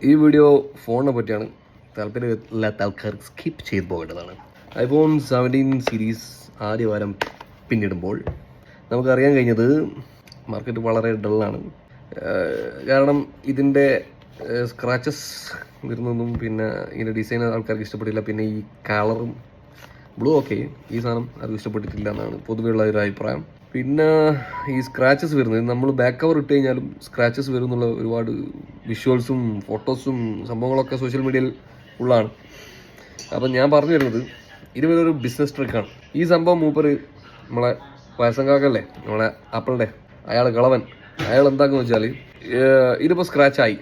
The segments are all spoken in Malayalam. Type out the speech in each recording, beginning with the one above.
ഈ വീഡിയോ ഫോണിനെ പറ്റിയാണ്. താല്പര്യമില്ലാത്ത ആൾക്കാർ സ്കിപ്പ് ചെയ്ത് പോകേണ്ടതാണ്. iPhone 17 സീരീസ് ആദ്യ വാരം പിന്നിടുമ്പോൾ നമുക്കറിയാൻ കഴിഞ്ഞത് മാർക്കറ്റ് വളരെ ഡള്ളാണ്. കാരണം ഇതിൻ്റെ സ്ക്രാച്ചസ് വരുന്നൊന്നും, പിന്നെ ഇതിൻ്റെ ഡിസൈൻ ആൾക്കാർക്ക് ഇഷ്ടപ്പെട്ടില്ല. പിന്നെ ഈ കളറും ബ്ലൂ ഓക്കെ, ഈ സാധനം ആർക്കും ഇഷ്ടപ്പെട്ടിട്ടില്ല എന്നാണ് പൊതുവെയുള്ള ഒരു അഭിപ്രായം. പിന്നെ ഈ സ്ക്രാച്ചസ് വരുന്നത്, നമ്മൾ ബാക്ക് കവർ ഇട്ട് കഴിഞ്ഞാലും സ്ക്രാച്ചസ് വരും എന്നുള്ള ഒരുപാട് വിഷ്വൽസും ഫോട്ടോസും സംഭവങ്ങളൊക്കെ സോഷ്യൽ മീഡിയയിൽ ഉള്ളതാണ്. അപ്പം ഞാൻ പറഞ്ഞു വരുന്നത്, ഇതുവരെ ബിസിനസ് ട്രിക്കാണ് ഈ സംഭവം. മൂപ്പര് നമ്മളെ വയസ്സങ്കാക്കല്ലേ, നമ്മളെ ആപ്പിളിൻ്റെ അയാൾ കളവൻ, അയാൾ എന്താണെന്ന് വെച്ചാൽ ഇതിപ്പോൾ സ്ക്രാച്ചായി.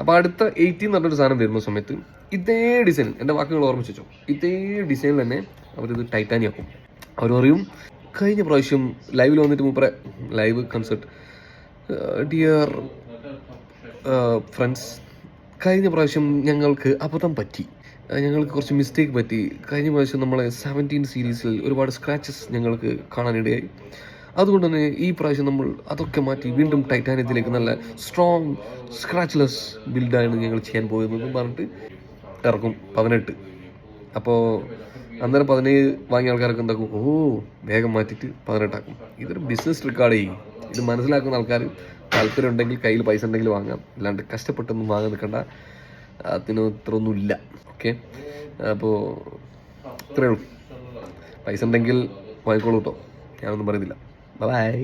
അപ്പോൾ അടുത്ത 18 എന്ന് പറഞ്ഞൊരു സാധനം വരുന്ന സമയത്ത് ഇതേ ഡിസൈൻ, എൻ്റെ വാക്കുകൾ ഓർമ്മിച്ച് വെച്ചോ, ഇതേ ഡിസൈനിൽ തന്നെ അവരിത് ടൈറ്റാനിയം ആക്കും. അവർ പറയും, കഴിഞ്ഞ പ്രാവശ്യം ലൈവിൽ വന്നിട്ട് മൂപ്പറെ ലൈവ് കൺസേർട്ട്, ഡിയർ ഫ്രണ്ട്സ്, കഴിഞ്ഞ പ്രാവശ്യം ഞങ്ങൾക്ക് അബദ്ധം പറ്റി, ഞങ്ങൾക്ക് കുറച്ച് മിസ്റ്റേക്ക് പറ്റി. കഴിഞ്ഞ പ്രാവശ്യം നമ്മളെ 17 സീരീസിൽ ഒരുപാട് സ്ക്രാച്ചസ് ഞങ്ങൾക്ക് കാണാനിടയായി. അതുകൊണ്ട് തന്നെ ഈ പ്രാവശ്യം നമ്മൾ അതൊക്കെ മാറ്റി വീണ്ടും ടൈറ്റാനിയത്തിലേക്ക് നല്ല സ്ട്രോങ് സ്ക്രാച്ച്ലെസ് ബിൽഡാണ് ഞങ്ങൾ ചെയ്യാൻ പോയതെന്ന് പറഞ്ഞിട്ട് ഇറക്കും 18. അപ്പോൾ അന്നേരം 17 വാങ്ങിയ ആൾക്കാരൊക്കെ എന്താക്കും, വേഗം മാറ്റിയിട്ട് 18 ആക്കും. ഇതൊരു ബിസിനസ് ട്രിക്കാടേ. ഇത് മനസ്സിലാക്കുന്ന ആൾക്കാർ താല്പര്യം ഉണ്ടെങ്കിൽ, കയ്യിൽ പൈസ ഉണ്ടെങ്കിൽ വാങ്ങാം, അല്ലാണ്ട് കഷ്ടപ്പെട്ടൊന്നും വാങ്ങാൻ നിൽക്കണ്ട. അതിന് ഇത്രയൊന്നുമില്ല. ഓക്കെ, അപ്പോൾ ഇത്രയേ ഉള്ളൂ. പൈസ ഉണ്ടെങ്കിൽ വാങ്ങിക്കോളൂ കേട്ടോ, ഞാനൊന്നും പറയുന്നില്ല. ബൈ.